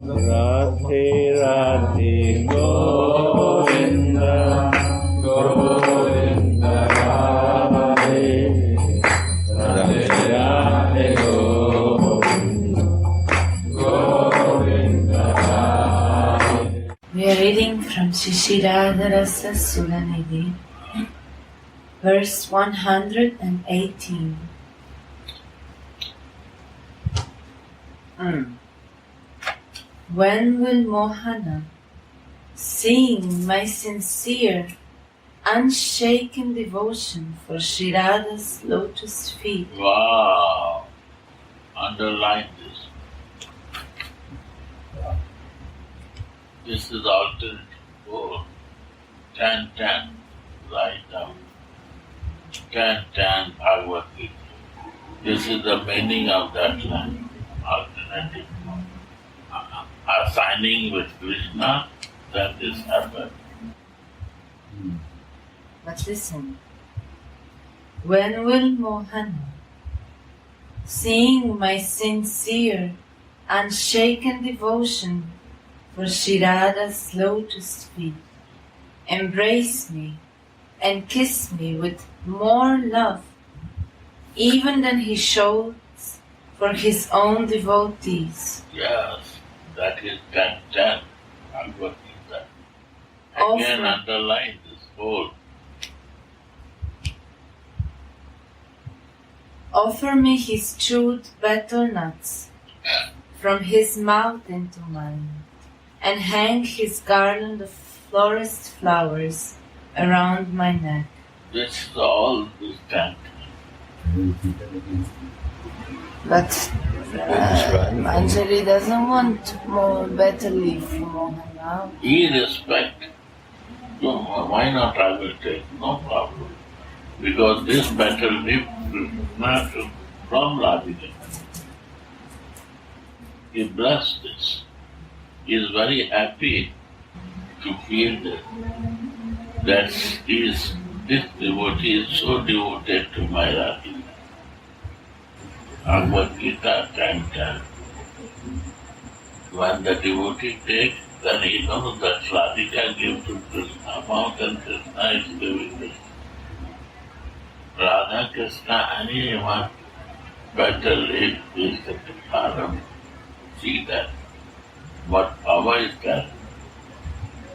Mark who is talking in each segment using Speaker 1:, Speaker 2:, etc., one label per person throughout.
Speaker 1: Radhe Radhe Govinda Govinda Radhe Radhe Radhe Govinda Govinda Radhe.
Speaker 2: We are reading from Radha Rasa Sudhanidhi, verse 118. When will Mohana, seeing my sincere, unshaken devotion for Sri Radha's lotus feet?
Speaker 3: Wow! Underline this. This is alternate 4. 10-10. Write down. 10-10 Bhagavad Gita. This is the meaning of that line. Alternative. Assigning with Krishna, then this happened.
Speaker 2: But listen. When will Mohana, seeing my sincere, unshaken devotion for Sri Radha's lotus feet, embrace me and kiss me with more love even than he shows for his own devotees?
Speaker 3: Yes, that is 10-10. Bhagavad Gita. Again underline this whole.
Speaker 2: Offer me his chewed betel nuts from his mouth into mine, and hang his garland of forest flowers around my neck.
Speaker 3: This is all this 10.
Speaker 2: But Manjari doesn't want more betel leaf from Mohana.
Speaker 3: Irrespect. No, why not I will take? No problem. Because this betel leaf is not from Radhika. He blessed this. He is very happy to feel that this devotee is so devoted to my Radhika. Bhagavad Gita 10-10. When the devotee takes, then he knows that Radhika gives to Krishna, more than Krishna is giving this. Radha Krishna, anyone better live is the Karam. See that. What power is that?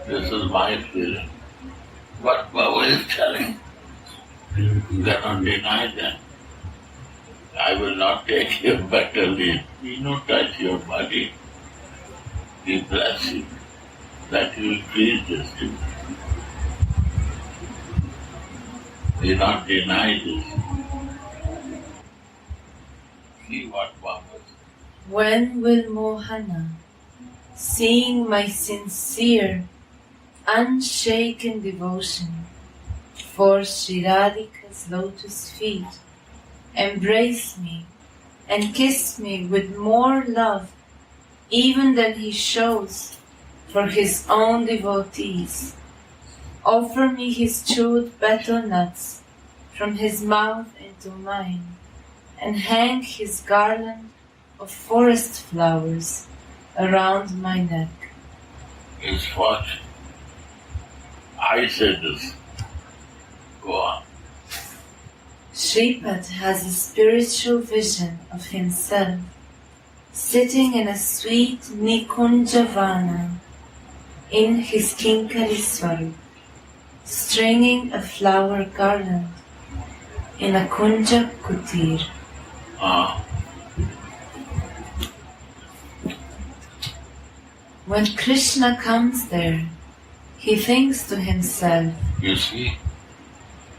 Speaker 3: This is my feeling. What power is telling? You cannot deny that. I will not take your better leave. He will not touch your body. He bless you that you increase this. He will not deny this. See what power.
Speaker 2: When will Mohana, seeing my sincere, unshaken devotion for Sri Radhika's lotus feet, embrace me and kiss me with more love even than he shows for his own devotees? Offer me his chewed betel nuts from his mouth into mine, and hang his garland of forest flowers around my neck.
Speaker 3: It's what I said this. Go on.
Speaker 2: Shripad has a spiritual vision of himself sitting in a sweet Nikunjavana in his Kinkari Swarup, stringing a flower garland in a Kunja Kutir. When Krishna comes there, he thinks to himself,
Speaker 3: You see,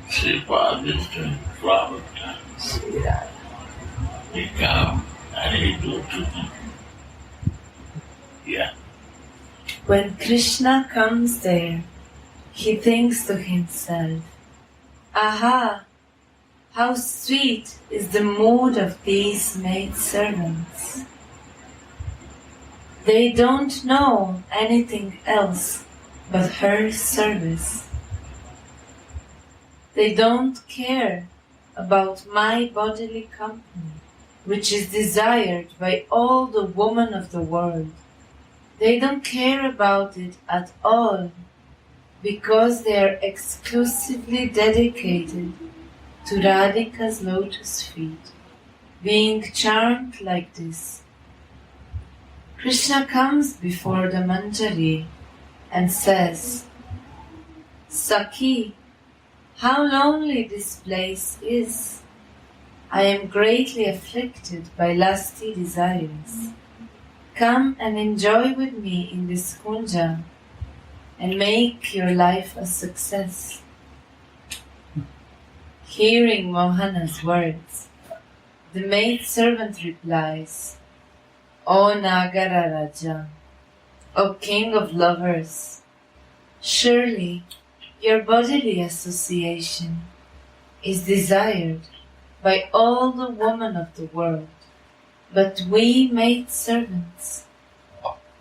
Speaker 3: Sripad is doing flower dance. He comes and he do to him. Yeah.
Speaker 2: When Krishna comes there, he thinks to himself, Aha! How sweet is the mood of these maidservants. They don't know anything else but her service. They don't care about my bodily company, which is desired by all the women of the world. They don't care about it at all because they are exclusively dedicated to Radhika's lotus feet. Being charmed like this, Krishna comes before the Manjari and says, Sakhi, how lonely this place is. I am greatly afflicted by lusty desires. Come and enjoy with me in this kunja and make your life a success. Hearing Mohana's words, the maidservant replies, O Nagara Raja, O King of Lovers, surely your bodily association is desired by all the women of the world, but we maidservants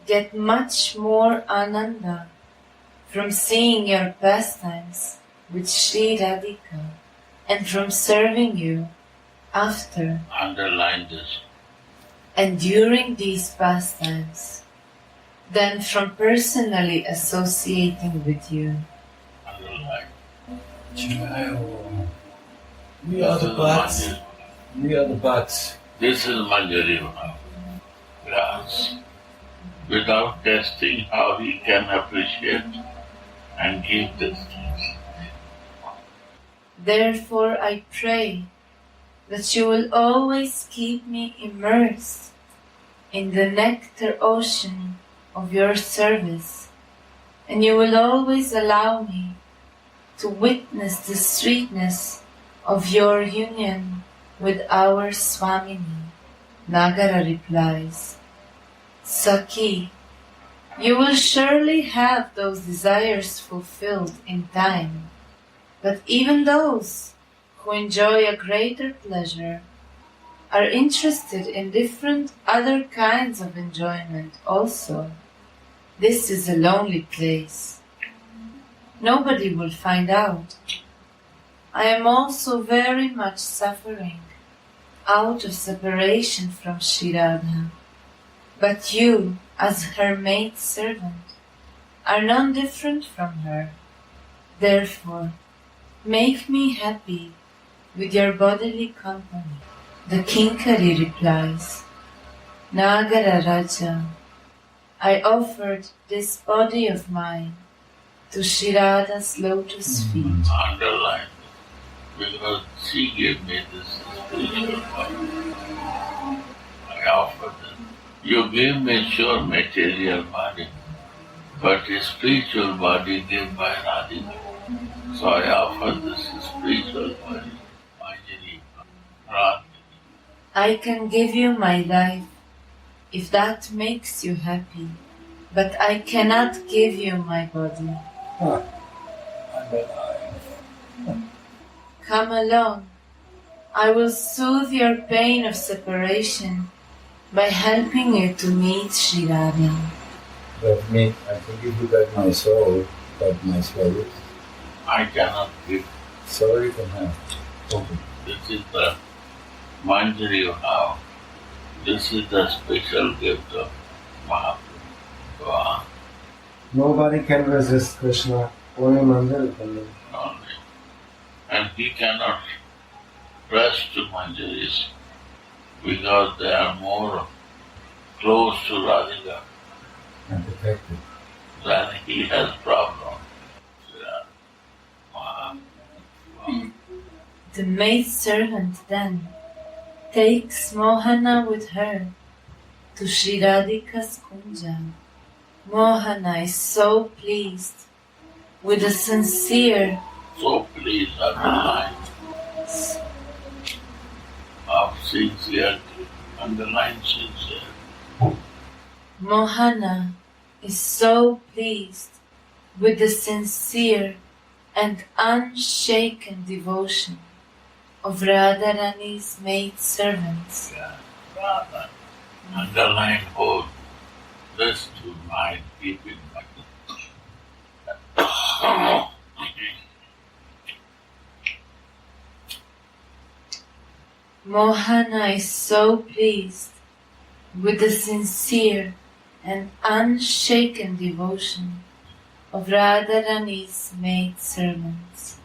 Speaker 2: get much more ananda from seeing your pastimes with Sri Radhika and from serving you after
Speaker 3: Underline this.
Speaker 2: and during these pastimes than from personally associating with you.
Speaker 3: Underline.
Speaker 1: Child. We are the butts. We are the butts.
Speaker 3: This is Manjari now. Yes. Without testing how he can appreciate and give these things.
Speaker 2: Therefore I pray that you will always keep me immersed in the nectar ocean of your service, and you will always allow me to witness the sweetness of your union with our Swamini. Nagara replies, Sakhi, you will surely have those desires fulfilled in time, but even those who enjoy a greater pleasure are interested in different other kinds of enjoyment also. This is a lonely place. Nobody will find out. I am also very much suffering out of separation from Sri Radha. But you, as her maidservant, are none different from her. Therefore, make me happy with your bodily company. The Kinkari replies, Nagara Raja, I offered this body of mine to Sri Radha's lotus feet.
Speaker 3: Underline. Because she gave me this spiritual body. I offered it. You gave me sure material body, but a spiritual body given by Radhika. So I offer this spiritual body, Manjari, Radha.
Speaker 2: I can give you my life if that makes you happy, but I cannot give you my body.
Speaker 1: I'm alive.
Speaker 2: Come along. I will soothe your pain of separation by helping you to meet Sri Radha.
Speaker 1: That means I can give you back my soul, but my spirit.
Speaker 3: I cannot give.
Speaker 1: So you can have. Okay.
Speaker 3: This is the Manjari you have. This is the special gift of Mahaprabhu. Go on.
Speaker 4: Nobody can resist Krishna, only Manjari can.
Speaker 3: Only. And he cannot rush to Manjaris because they are more close to Radhika
Speaker 1: I'm protected.
Speaker 3: than he has problem.
Speaker 2: The maidservant then takes Mohana with her to Sri Radhika's kunja. Mohana is so pleased with the sincere
Speaker 3: So please underline of sincerity. Underline sincere.
Speaker 2: Mohana is so pleased with the sincere and unshaken devotion of Radharani's maidservants.
Speaker 3: Yeah. Rather underline both. This to mind, keep in mind.
Speaker 2: Mohana is so pleased with the sincere and unshaken devotion of Radharani's maidservants,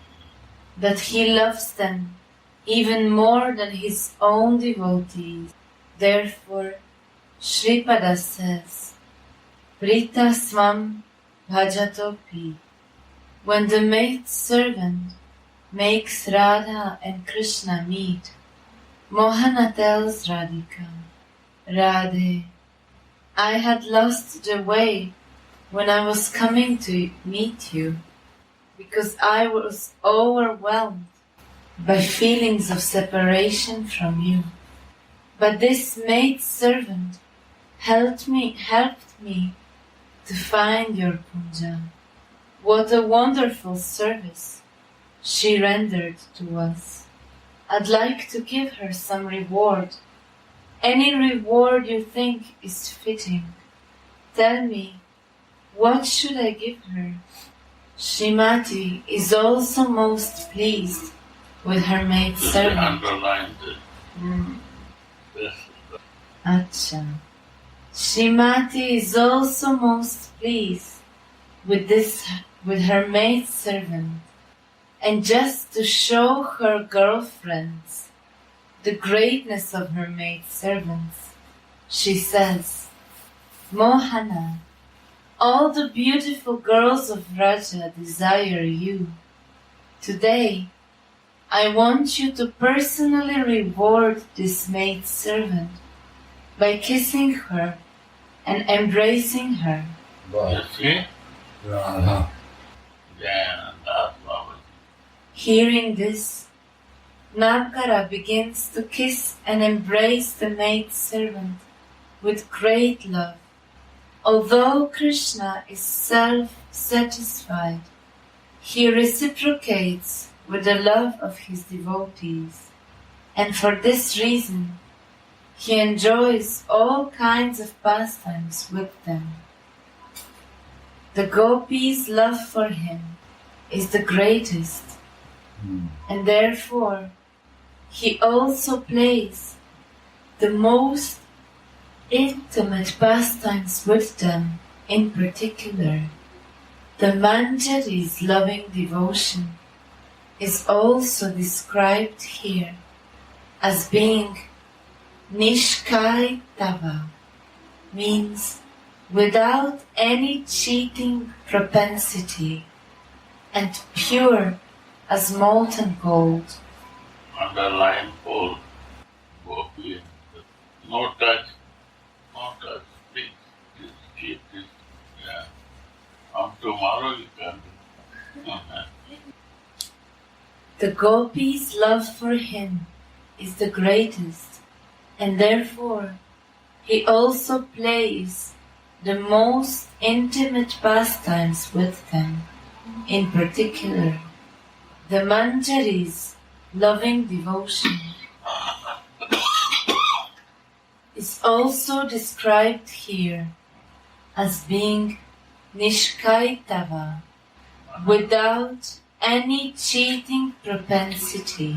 Speaker 2: that he loves them even more than his own devotees. Therefore, Shripada says, Prita swam bhajatopi. When the maidservant makes Radha and Krishna meet, Mohana tells Radhika, Radhe, I had lost the way when I was coming to meet you, because I was overwhelmed by feelings of separation from you. But this maidservant helped me to find your puja. What a wonderful service she rendered to us. I'd like to give her some reward. Any reward you think is fitting. Tell me, what should I give her? Srimati is also most pleased with her maidservant.
Speaker 3: Underline this.
Speaker 2: Acha. Srimati is also most pleased with her maidservant, and just to show her girlfriends the greatness of her maidservants, she says, Mohana, all the beautiful girls of Raja desire you. Today, I want you to personally reward this maidservant by kissing her and embracing her.
Speaker 3: You see?
Speaker 1: Radha.
Speaker 3: Yeah, that's what
Speaker 2: Hearing this, Nagara begins to kiss and embrace the maidservant with great love. Although Krishna is self-satisfied, he reciprocates with the love of his devotees, and for this reason, he enjoys all kinds of pastimes with them. The gopis' love for him is the greatest, and therefore he also plays the most intimate pastimes with them. In particular, the Manjari's loving devotion is also described here as being Nishkaitava, means without any cheating propensity, and pure as molten gold.
Speaker 3: underline full. Gopi. No touch, please. Just keep this. Yeah. Tomorrow you can do.
Speaker 2: The gopis' love for him is the greatest, and therefore he also plays the most intimate pastimes with them. In particular, the Manjari's loving devotion is also described here as being Nishkaitava, without any cheating propensity,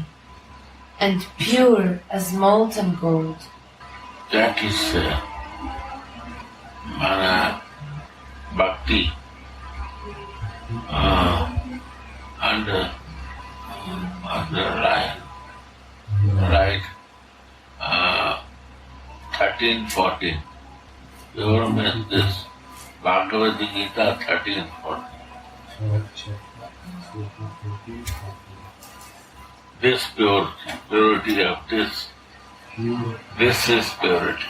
Speaker 2: and pure as molten gold.
Speaker 3: That is Mana Bhakti. Underline, right? 13-14. You don't miss this. Bhagavad Gita 13-14. This purity of this is purity.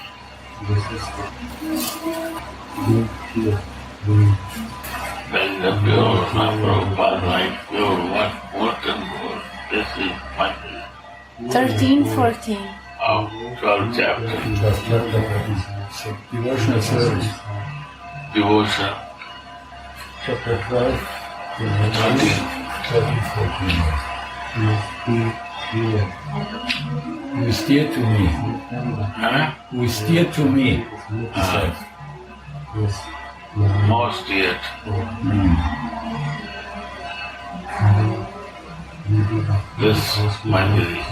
Speaker 3: That is the pure Prabhupada, like pure what molten gold. This is my
Speaker 2: 13-14.
Speaker 3: 12th chapter.
Speaker 1: Devotional service.
Speaker 3: Devotion.
Speaker 1: Chapter 12. 13-14. You steer to me.
Speaker 3: Huh?
Speaker 1: We steer to me. He says.
Speaker 3: Most yet. This my belief.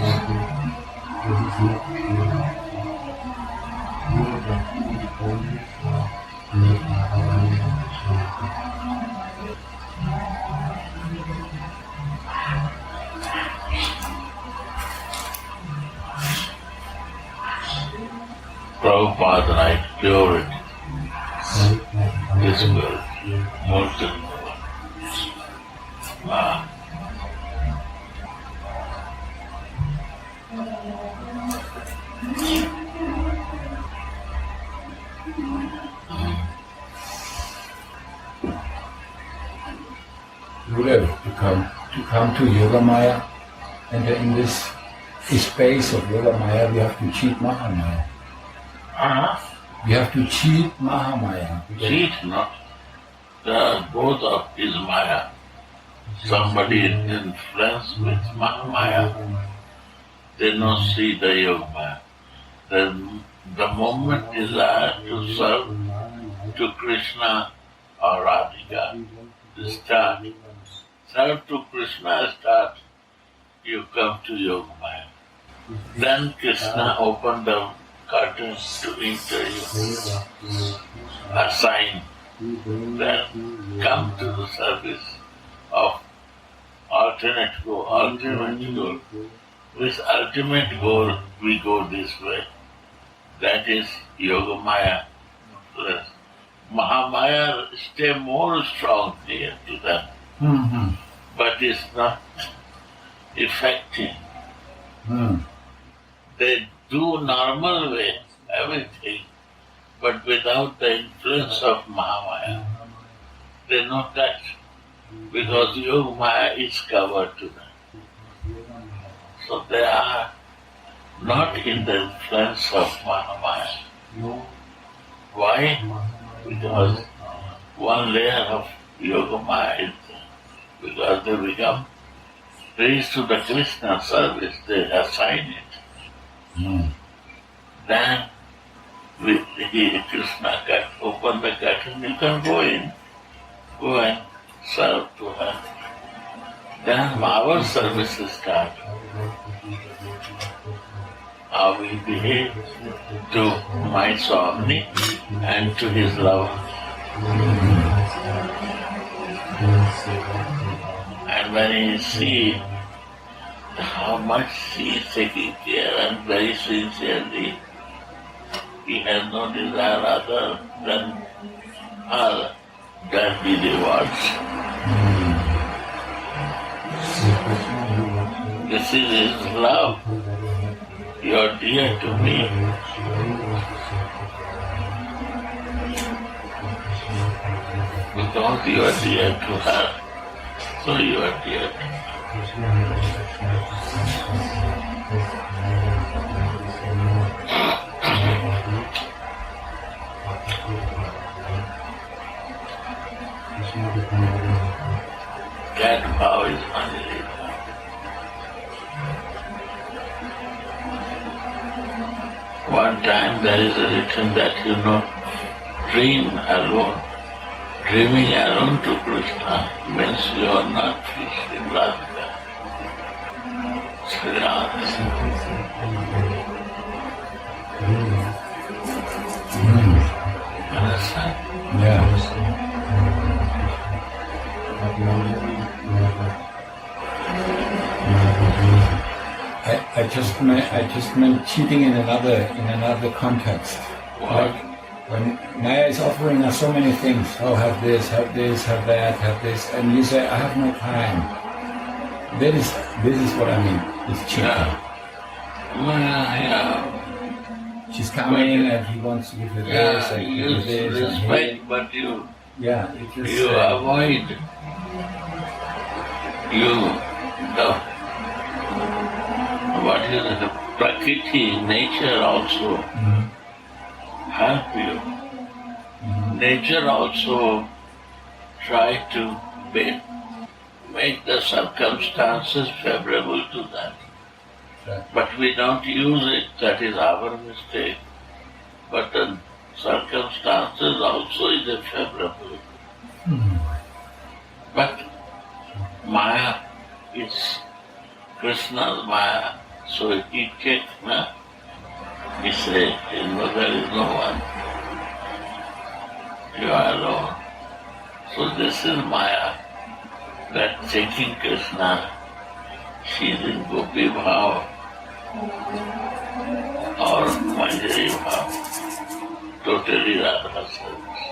Speaker 3: was like purity. This world, molten. Ah.
Speaker 1: Buddha, to come to Yoga Maya, and in this space of Yoga Maya, we have to cheat Mahamaya. We have to cheat Mahamaya.
Speaker 3: Cheat, not. Both of is Maya. Somebody is influenced with Mahamaya, they don't see the Yoga Maya. The moment desire to serve to Krishna or Radhika start. Serve to Krishna start, you come to Yoga Maya. Then Krishna opened the curtains to enter you. A sign. Then come to the service of ultimate goal. With ultimate goal, we go this way. That is Yoga Maya. Mahamaya stay more strong here to them, but it's not effective. They do normal way everything, but without the influence of Mahamaya, they not touch, because Yoga Maya is covered to them. So they are not in the influence of Mahamaya. Why? Because one layer of Yoga Maya is there. Because they become raised to the Krishna service, they assign it. Then Krishna can open the curtain, you can go and serve to her. Then our services start. How we behave to my Swami and to his lover. And when he sees how much he is taking care and very sincerely, he has no desire other than her, that he rewards. This is his love. You are dear to me. Because you are dear to her, so you are dear to me. That vow is unbelievable. One time there is written that dream alone. Dreaming alone to Krishna means you are not in Radha. Sri Radha. Understand?
Speaker 1: Yeah. I just meant cheating in another context. Like when Maya is offering us so many things. Oh, have this, have that, have this, and you say, I have no time. This is what I mean. It's cheating.
Speaker 3: Yeah.
Speaker 1: She's coming and he wants to give her this and give her this.
Speaker 3: Respect, but you
Speaker 1: you
Speaker 3: avoid. What is the Prakriti, nature also help you. Nature also try to make the circumstances favorable to that.
Speaker 1: Right.
Speaker 3: But we don't use it, that is our mistake. But the circumstances also is favorable. But Maya is Krishna's Maya, so he takes, he says, there is no one. You are alone. So this is Maya, that taking Krishna, she is in Gopi Bhav or Manjari Bhav. totally Radha service.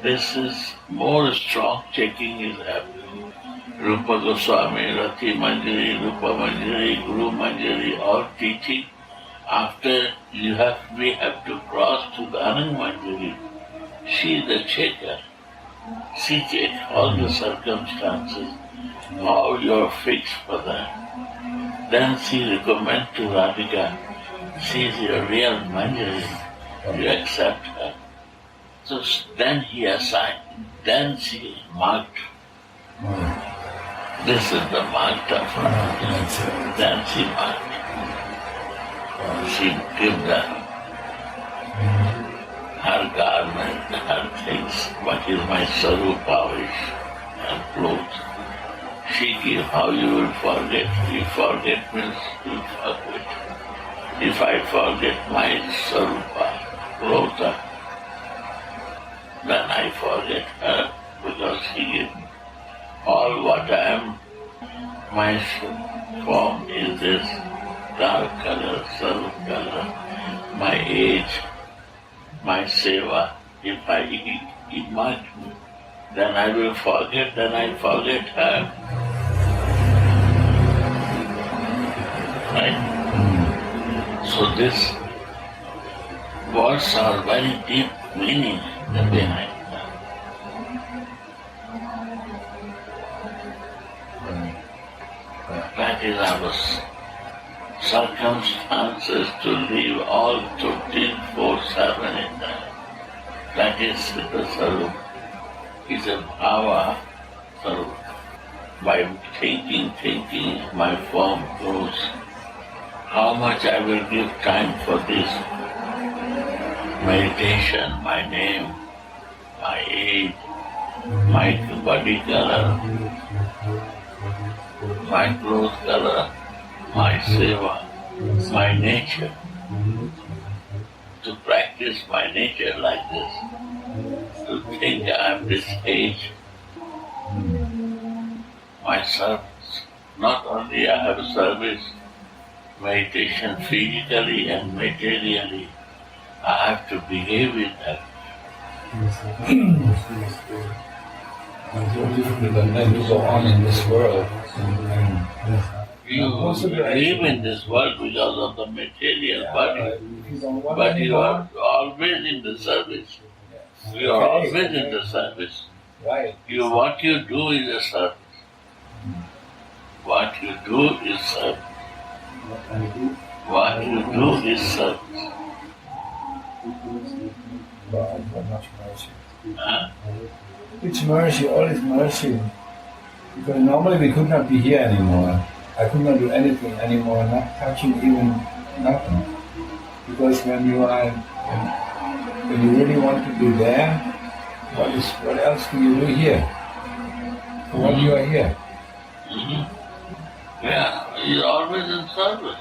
Speaker 3: This is more strong checking is happening. Rupa Goswami, Rati Manjari, Rupa Manjari, Guru Manjari, all teaching. After we have to cross to the Anand Manjari. She is the checker. She checks all the circumstances, how you are fixed for that. Then she recommends to Radhika, she is your real Manjari. You accept her. So then he assigned, then she marked. This is the marked of Radha. Then she marked. She gave her garment, her things, what is my sarupa wish, and clothes. She gives how you will forget. If forget means you forget. If I forget my sarupa, clothes, then I forget her because she gives all what I am. My form is this dark color, sarup color, my age, my seva. If I mark me, then I will forget, then I forget her. Right? So these words are very deep meaning behind them. That is our circumstances to live all 24/7 in that. That is the sarup. Is a bhava sarup. By thinking, my form grows. How much I will give time for this meditation, my name, my age, my body color, my clothes color, my seva, my nature. To practice my nature like this, to think I am this age, my service. Not only I have service, meditation physically and materially, I have to behave with that.
Speaker 1: It's so difficult and then to go on in this world.
Speaker 3: You live in this world because of the material body, but you are always in the service. You are always in the service.
Speaker 1: Right.
Speaker 3: What you do is a service. What you do is service. What you do is service.
Speaker 1: God, how much mercy.
Speaker 3: Huh?
Speaker 1: It's mercy, all is mercy. Because normally we could not be here anymore. I could not do anything anymore, not touching even nothing. Because when you really want to be there, what else do you do here? For what you are here?
Speaker 3: Mm-hmm. Yeah, you're always in service.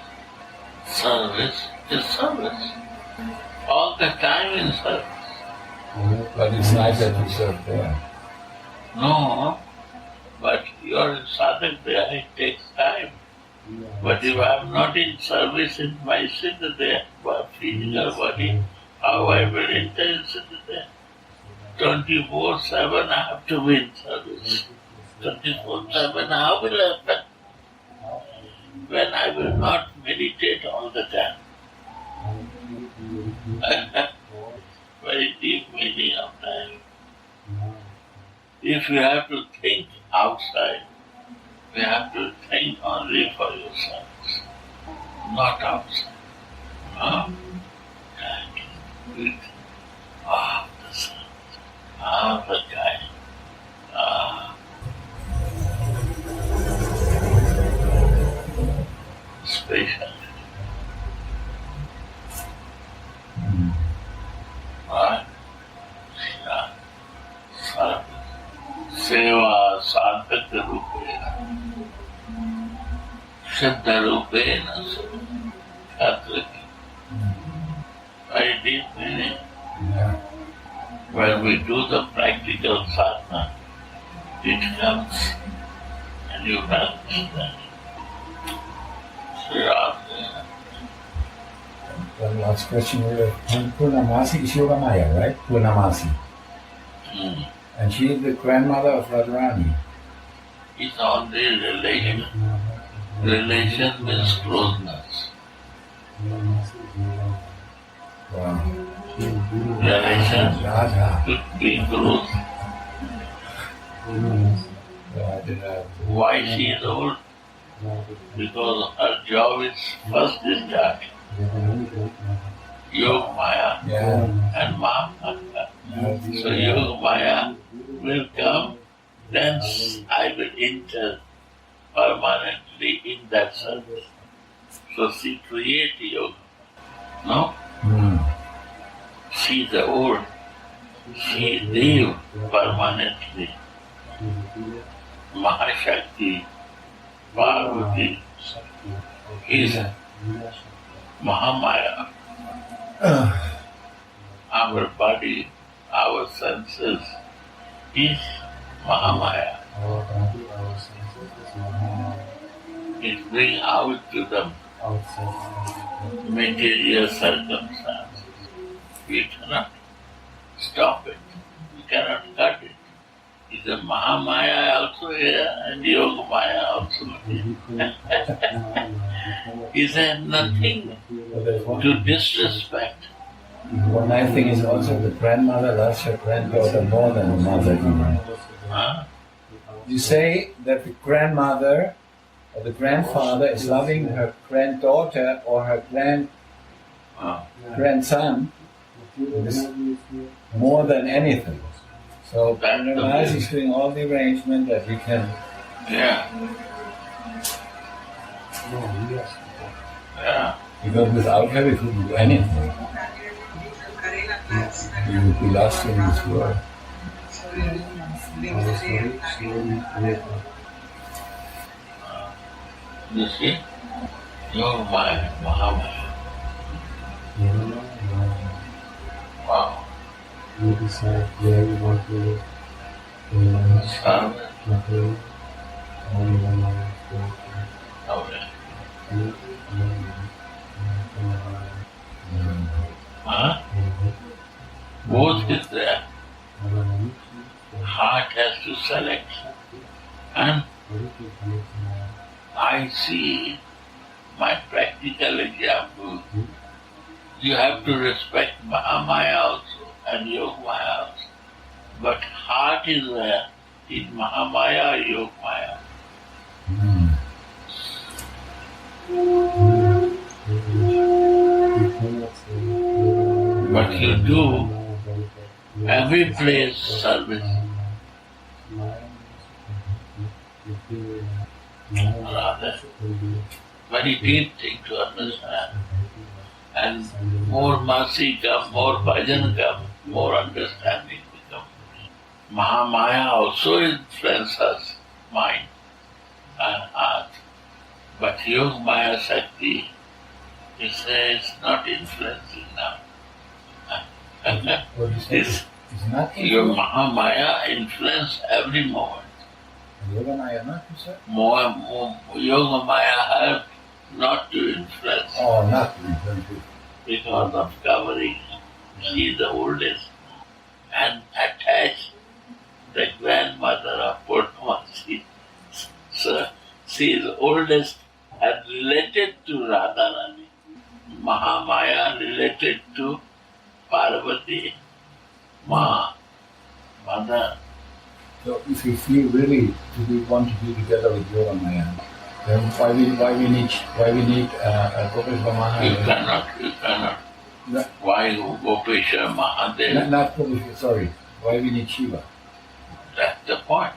Speaker 3: Service is service. All the time in service.
Speaker 1: But it's nice that you serve there.
Speaker 3: No, but your sadhak there, it takes time. But if I am not in service in my siddha there, physical body, how I will enter in siddha there? 24/7 I have to be in service. 24/7 how will happen? When I will not meditate all the time. Very deep meaning of that. If you have to think outside, you have to think only for yourselves, not outside. That with the sun, the kind, special. Seva sadhaka rupena, siddha rupena, Catholic. Very deep meaning. When we do the practical sadhana, it comes and you practice that. Sri Radha.
Speaker 1: One last question. Purnamasi is Yoga Maya, right? Purnamasi. And she is the grandmother of Radharani.
Speaker 3: It's only relation. Relation means closeness.
Speaker 1: Wow.
Speaker 3: Relation
Speaker 1: Radha.
Speaker 3: should be close.
Speaker 1: Radha.
Speaker 3: Why she is old? Because her job is first discharge. Yoga Maya
Speaker 1: Yeah.
Speaker 3: and Mama. So Yoga Maya will come, then I will enter permanently in that service. So she creates yoga. No? She is the old. She live permanently. Mahashakti, Parvati is Mahamaya. Our body, our senses is Mahamaya. It brings out to them material circumstances. We cannot stop it. We cannot cut it. Is a Mahamaya also here and Yoga Maya also here. Is there nothing to disrespect?
Speaker 1: One nice thing is also the grandmother loves her granddaughter more than the mother.
Speaker 3: Huh?
Speaker 1: You say that the grandmother or the grandfather is loving her granddaughter or her grandson more than anything. So Purnamasi is doing all the arrangement that we can.
Speaker 3: Yeah. Yeah.
Speaker 1: Because without her we couldn't do anything. We would be lost in this world.
Speaker 3: You see? Yoga Maya, Mahamaya. Wow.
Speaker 4: You decide where you want to live.
Speaker 3: Service. Okay. Huh? Both is there. Heart has to select. And I see my practical example. You have to respect Mahamaya also and Yoga Maya also. But heart is there in Mahamaya or Yoga Maya. But you do every place service. Rather, very deep thing to understand. And more mercy come, more bhajan come, more understanding become. Mahamaya also influences mind and heart. But Yoga Maya Shakti, he says, not influencing now.
Speaker 1: It's not
Speaker 3: Your Mahamaya influence every moment.
Speaker 1: Yoga Maya, not you said?
Speaker 3: Yoga Maya help not to influence
Speaker 1: Oh, not influence.
Speaker 3: because of covering. She is the oldest and attached the grandmother of Purnamasi. So she is oldest and related to Radharani. Mahamaya related to Parvati, mother.
Speaker 1: So if we feel really we want to be together with Yoga Maya, then why we need Gopeshwar
Speaker 3: You
Speaker 1: Mahadev?
Speaker 3: cannot.
Speaker 1: No.
Speaker 3: Why Gopeshwar Mahadev?
Speaker 1: Not Gopeshwar, sorry. Why we need Shiva?
Speaker 3: That's the point.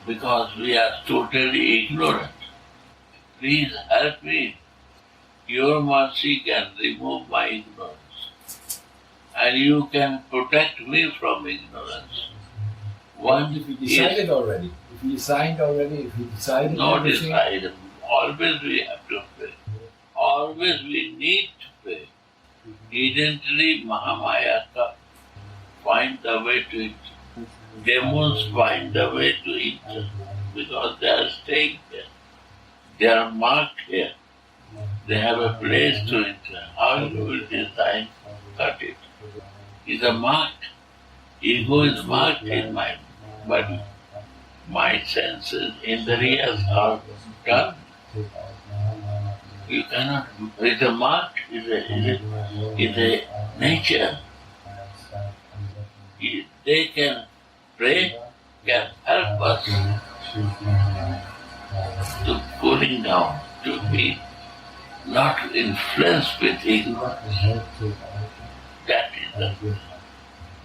Speaker 3: Because we are totally ignorant. Please help me. Your mercy can remove my ignorance. And you can protect me from ignorance. One
Speaker 1: If we decided already, if we signed already, if we decided
Speaker 3: no
Speaker 1: everything,
Speaker 3: decide. Always we have to pay. Always we need to pay. Evidently Mahamaya find the way to it. Demons find the way to it because they are staying there. They are marked here. They have a place to enter. How you will design, cut it. It's a mark. Ego is marked in my body. My senses, indriyas are done. You cannot. It's a mark. It's a nature. They can pray, can help us to cooling down, to be not influenced with ego. That is the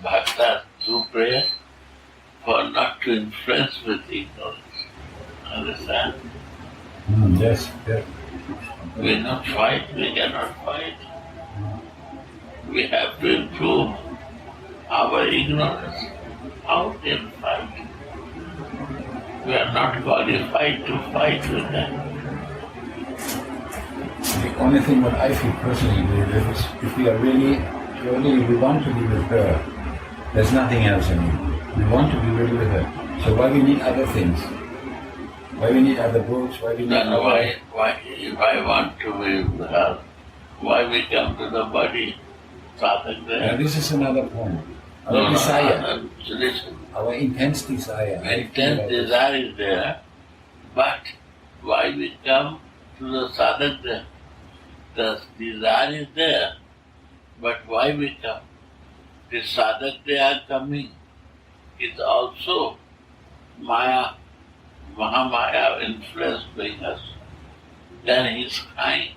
Speaker 3: bhakta through prayer for not to influence with ignorance. Understand?
Speaker 1: Yes, yes.
Speaker 3: We not fight, we cannot fight. We have to improve our ignorance. How can fight? We are not qualified to fight with them.
Speaker 1: The only thing what I feel personally is if we are really, we want to be with her, there's nothing else anymore. We want to be really with her. So why we need other things? Why we need other books? Why we need
Speaker 3: Then
Speaker 1: other...
Speaker 3: why, if I want to be with her, why we come to the body? Sadhak there.
Speaker 1: Now this is another point. Our desire,
Speaker 3: Listen.
Speaker 1: our intense desire.
Speaker 3: Intense desire is there, but why we come to the sadhak there? The desire is there, but why we come? The sadhak they are coming is also Maya, Mahamaya influenced by us. Then he is crying,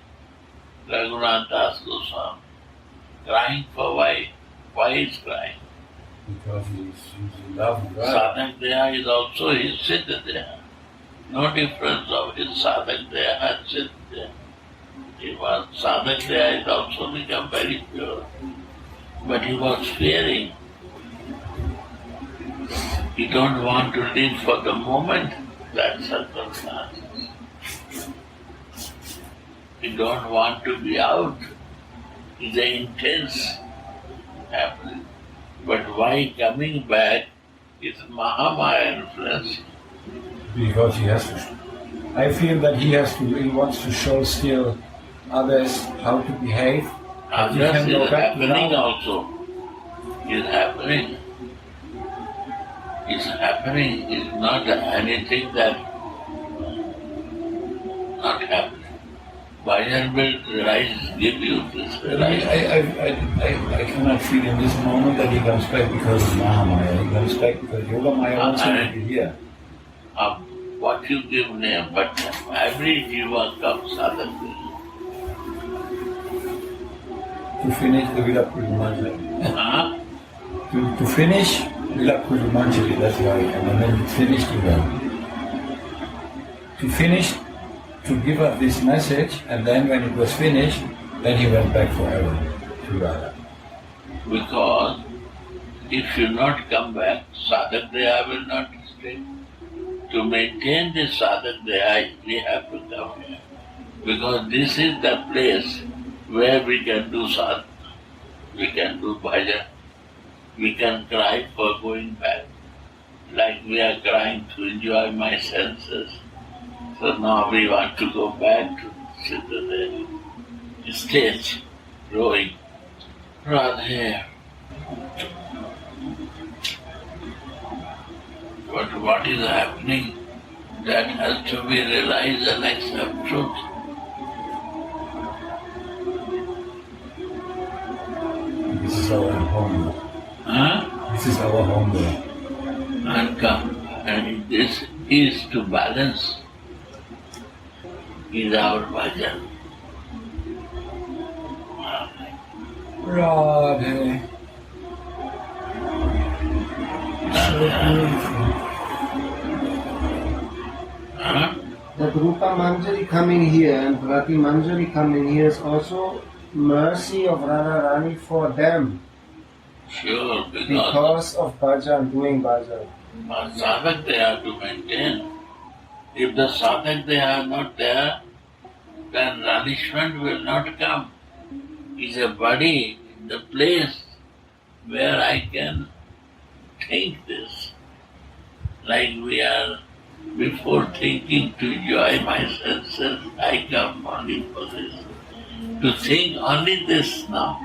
Speaker 3: Raghunath Das Goswami, crying for why? Why he is crying?
Speaker 1: Because he's in love with God.
Speaker 3: Sadhak Deha is also his Siddha Deha. No difference of his Sadhak Deha and Siddha Deha. He was Sadhak Deha is also become very pure. But he was fearing. He don't want to live for the moment, that circumstances. He don't want to be out. It's an intense happening. But why coming back is Mahamaya influence.
Speaker 1: Because he has to. I feel that he wants to show still others how to behave.
Speaker 3: And
Speaker 1: He
Speaker 3: this
Speaker 1: can go
Speaker 3: is
Speaker 1: back
Speaker 3: happening
Speaker 1: now.
Speaker 3: also. Is happening. Is happening. Is not anything that not happening. Bhajan will rise, give you this rise.
Speaker 1: I cannot feel in this moment that he comes back because of Mahamaya. He comes back because Yogamaya wants him to be here.
Speaker 3: What you give name, but every jiva comes sadhaka.
Speaker 1: To finish the Vila Purumanjali.
Speaker 3: Huh?
Speaker 1: To finish Vila Purumanjali, that's why. And then finish the well. To finish, to give up this message, and then when it was finished, then he went back forever to Radha.
Speaker 3: Because if you not come back, sadhak deha will not stay. To maintain this sadhak deha, we have to come here. Because this is the place where we can do sadhana, we can do bhajan, we can cry for going back. Like we are crying to enjoy my senses. So now we want to go back to Siddha stage, growing. Radha. But what is happening, that has to be realized and accept truth.
Speaker 1: This is our home.
Speaker 3: Huh?
Speaker 1: This is our home there.
Speaker 3: And come. And this is to balance. Is our bhajan.
Speaker 1: Radha. So beautiful.
Speaker 3: Huh?
Speaker 4: That Rupa Manjari coming here and Rati Manjari coming here is also mercy of Radha Rani for them
Speaker 3: Sure,
Speaker 4: because of bhajan, doing bhajan.
Speaker 3: sadhak they have to maintain. If the sadhak they are not there, then relishment will not come. It's a body, the place where I can think this. Like we are, before thinking to enjoy my senses, I come only for this. To think only this now.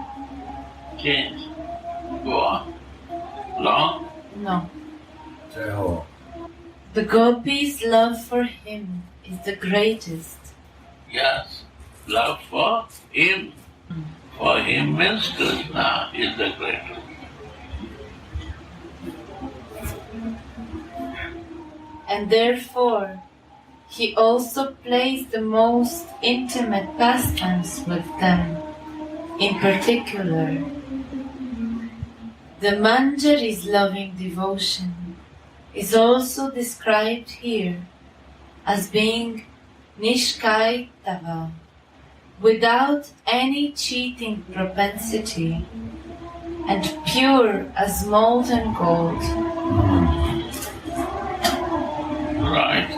Speaker 3: Change. Go on. Long?
Speaker 2: No.
Speaker 1: So,
Speaker 2: The gopis' love for him is the greatest.
Speaker 3: Yes. Love for him. For him means Krishna is the greatest.
Speaker 2: And therefore, he also plays the most intimate pastimes with them. In particular, the Manjari's loving devotion is also described here as being Nishkaitava, without any cheating propensity, and pure as molten gold.
Speaker 3: Right.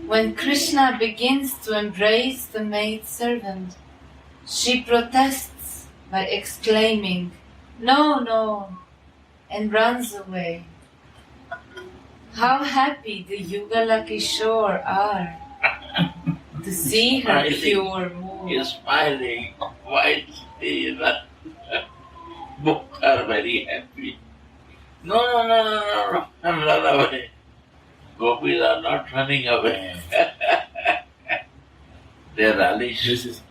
Speaker 2: When Krishna begins to embrace the maidservant, she protests by exclaiming, "No, no," and runs away. How happy the Yugala Kishore are to see her pure mood.
Speaker 3: He's smiling. Why is that? Both are very happy. No, I'm not away. Gopis are not running away. They relish
Speaker 1: this is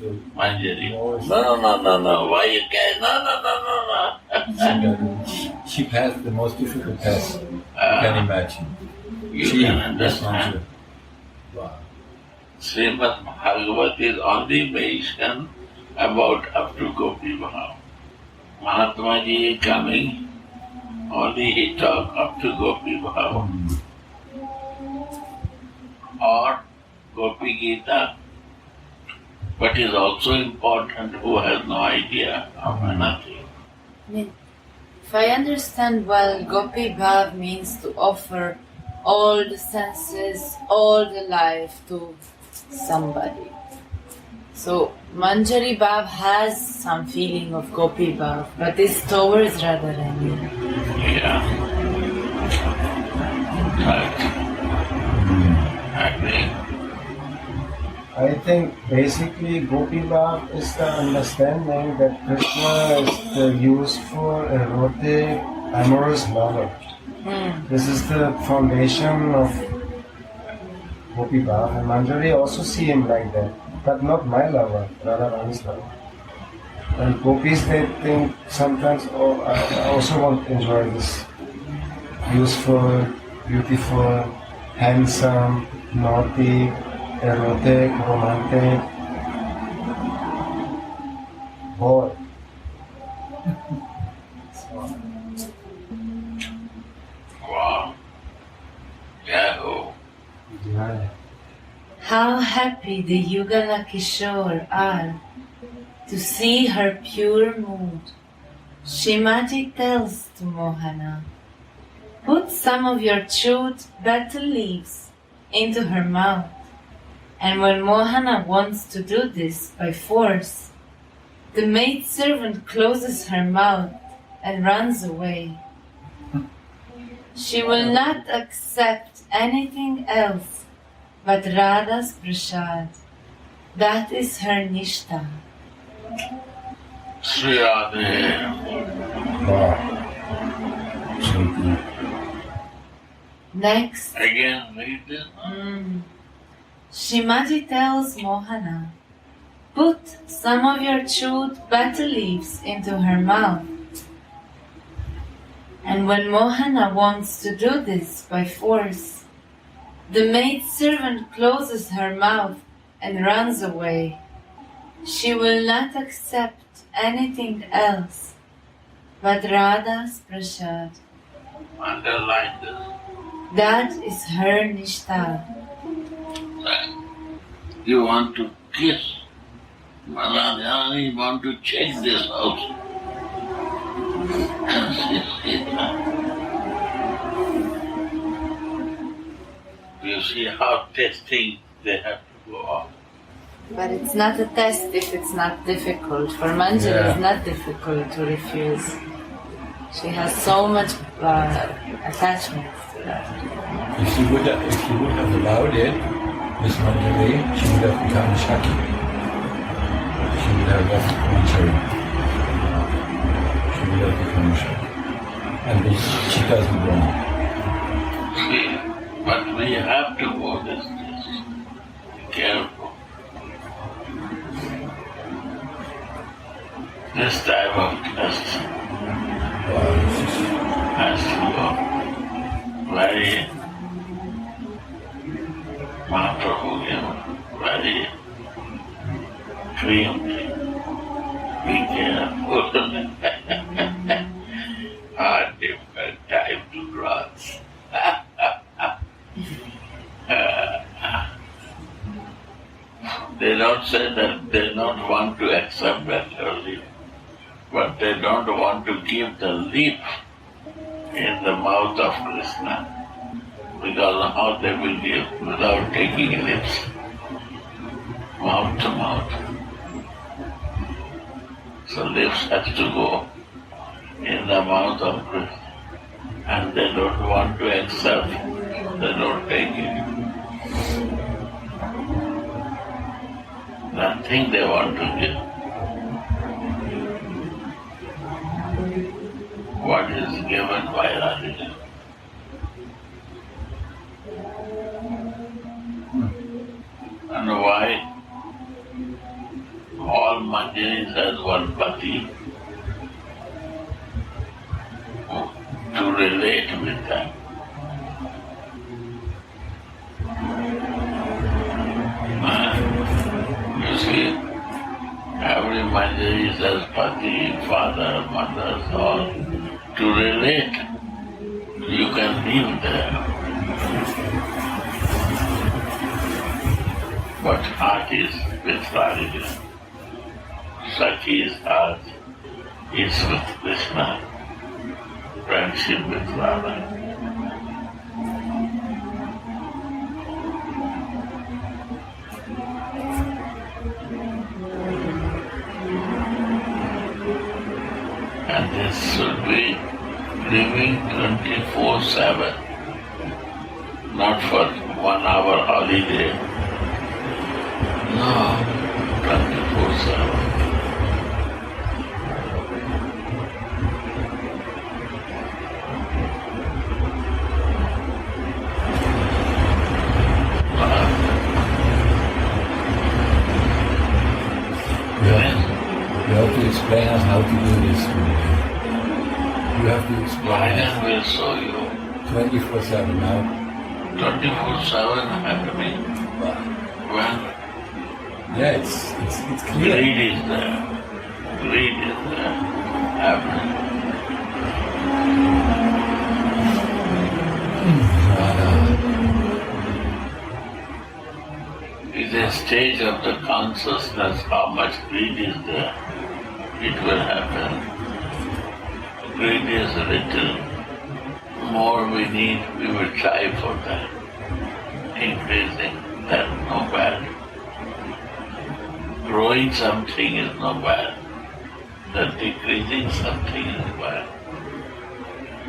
Speaker 1: the
Speaker 3: Manjari.
Speaker 1: most-
Speaker 3: No. Why you can't? No.
Speaker 1: She passed the most difficult test you can imagine.
Speaker 3: You
Speaker 1: She
Speaker 3: can understand.
Speaker 1: Wow.
Speaker 3: Srimad Bhagavat is only mentioned about up to Gopi Bhav. Mahatma Ji coming, only he talk up to Gopi Bhav. Or Gopi Gita. But is also important who has no idea of nothing.
Speaker 2: I mean, if I understand well, Gopi Bhav means to offer all the senses, all the life to somebody. So Manjari Bhav has some feeling of Gopi Bhav, but it's towards Radharani.
Speaker 3: Yeah. Right. Agree.
Speaker 4: I think basically Gopi Bhav is the understanding that Krishna is the useful, erotic, amorous lover. This is the foundation of Gopi Bhav, and Manjari also see him like that, but not my lover, Radharani's lover. And gopis, they think sometimes, oh, I also want to enjoy this useful, beautiful, handsome, naughty, erotic, romantic boy.
Speaker 3: Wow. Yahoo.
Speaker 4: Yeah.
Speaker 2: How happy the Yugala Kishore are to see her pure mood. Shrimati tells to Mohana, "Put some of your chewed betel leaves into her mouth." And when Mohana wants to do this by force, the maidservant closes her mouth and runs away. She will not accept anything else but Radha's prasad. That is her nishtha.
Speaker 3: Sri Radha.
Speaker 1: Wow. So deep.
Speaker 2: Next,
Speaker 3: Again, read this.
Speaker 2: Shrimati tells Mohana, "Put some of your chewed betel leaves into her mouth." And when Mohana wants to do this by force, the maidservant closes her mouth and runs away. She will not accept anything else but Radha's prasad.
Speaker 3: Underline this.
Speaker 2: That is her nishtha.
Speaker 3: You want to kiss Radharani, you want to check this out. And she said that. You see how testing they have to go on.
Speaker 2: But it's not a test if it's not difficult. For Manjari, it's not difficult to refuse. She has so much attachment to that.
Speaker 1: If she would have allowed it, Miss Manjari, she would have become Shaki. She would have left Manjari. She would have become Shaki. And this she doesn't want.
Speaker 3: See, but we have to go this distance. Be careful. This type of test has to go very very extremely. Be careful. Hard different time to cross. They don't say that they don't want to accept better leaf, but they don't want to give the leaf in the mouth of Krishna, because how they will give without taking lips, mouth to mouth. So lips has to go in the mouth of Krishna, and they don't want to accept, they don't take it. Nothing they want to give. What is given by Radha? And why all Manjaris has one pati to relate with them. You see, every Manjari has pati, father, mother, all. To relate, you can live there. But heart is with Radha. Sakhi's heart is with Krishna. Friendship with Radha. And this should be living 24/7, not for 1 hour holiday. No, 24/7.
Speaker 1: You have to explain us how to do this. You have to explain us.
Speaker 3: I will show you.
Speaker 1: 24/7 now.
Speaker 3: 24/7 happening. When
Speaker 1: Yeah, it's clear.
Speaker 3: greed is there. Greed is there. Happening. It's a stage of the consciousness how much greed is there. It will happen. Greed is little. More we need, we will try for that. Increasing, that no bad. Growing something is no bad. The decreasing something is bad.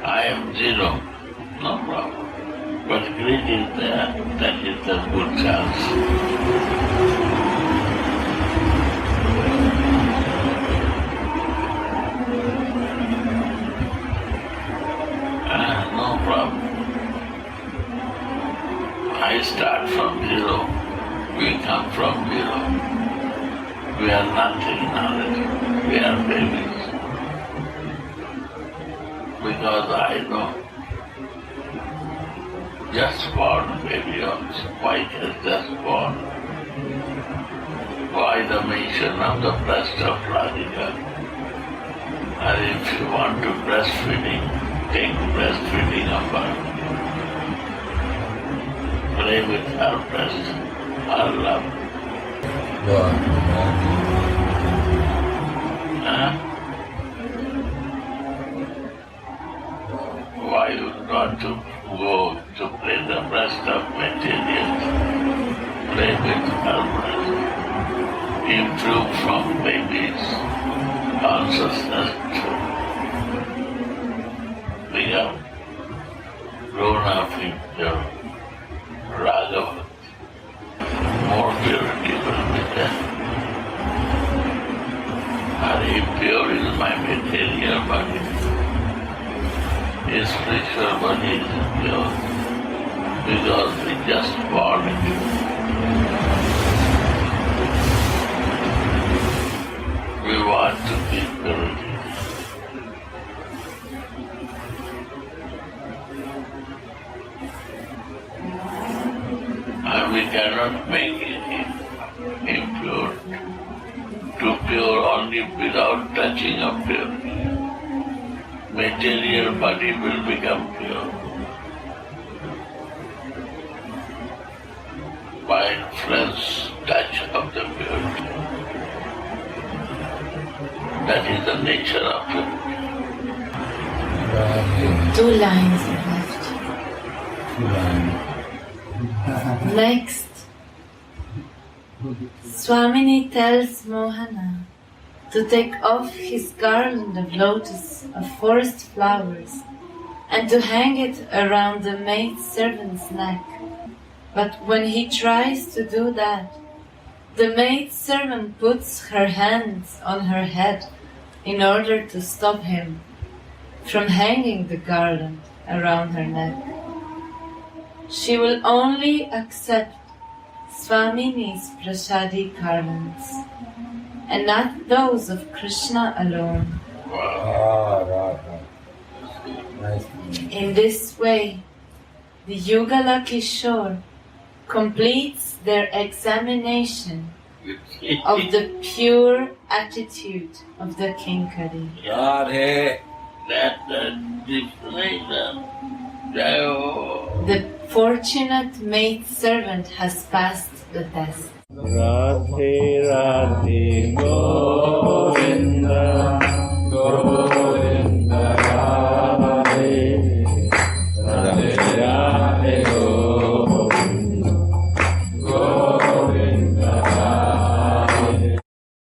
Speaker 3: I am zero, no problem. But greed is there, that is a good chance. No problem. I start from zero, we come from zero. We are nothing knowledge, we are babies. Because I know, just born baby also, white is just born. Why the mention of the breast of Radhika? And if you want to breastfeeding, take breastfeeding of her. Play with her breast, her love. Why you got to go to play the breast of materials? Play with her breast. Improve from babies' consciousness to become grown up in your Raghava. his spiritual body is pure because he just born it. We want to keep purity. And we cannot make it impure. Too pure only without touching of purity. Material body will become pure by fresh touch of the purity. That is the nature of purity.
Speaker 2: Two lines left. Next, Swamini tells Mohana to take off his garland of lotus of forest flowers and to hang it around the maid servant's neck. But when he tries to do that, the maid servant puts her hands on her head in order to stop him from hanging the garland around her neck. She will only accept Swamini's prasadi garlands and not those of Krishna alone.
Speaker 1: Radha. Nice.
Speaker 2: In this way, the Yugala Kishore completes their examination of the pure attitude of the Kinkari.
Speaker 1: Radhe.
Speaker 2: The fortunate maid servant has passed the test.
Speaker 5: Radhe Radhe Govinda.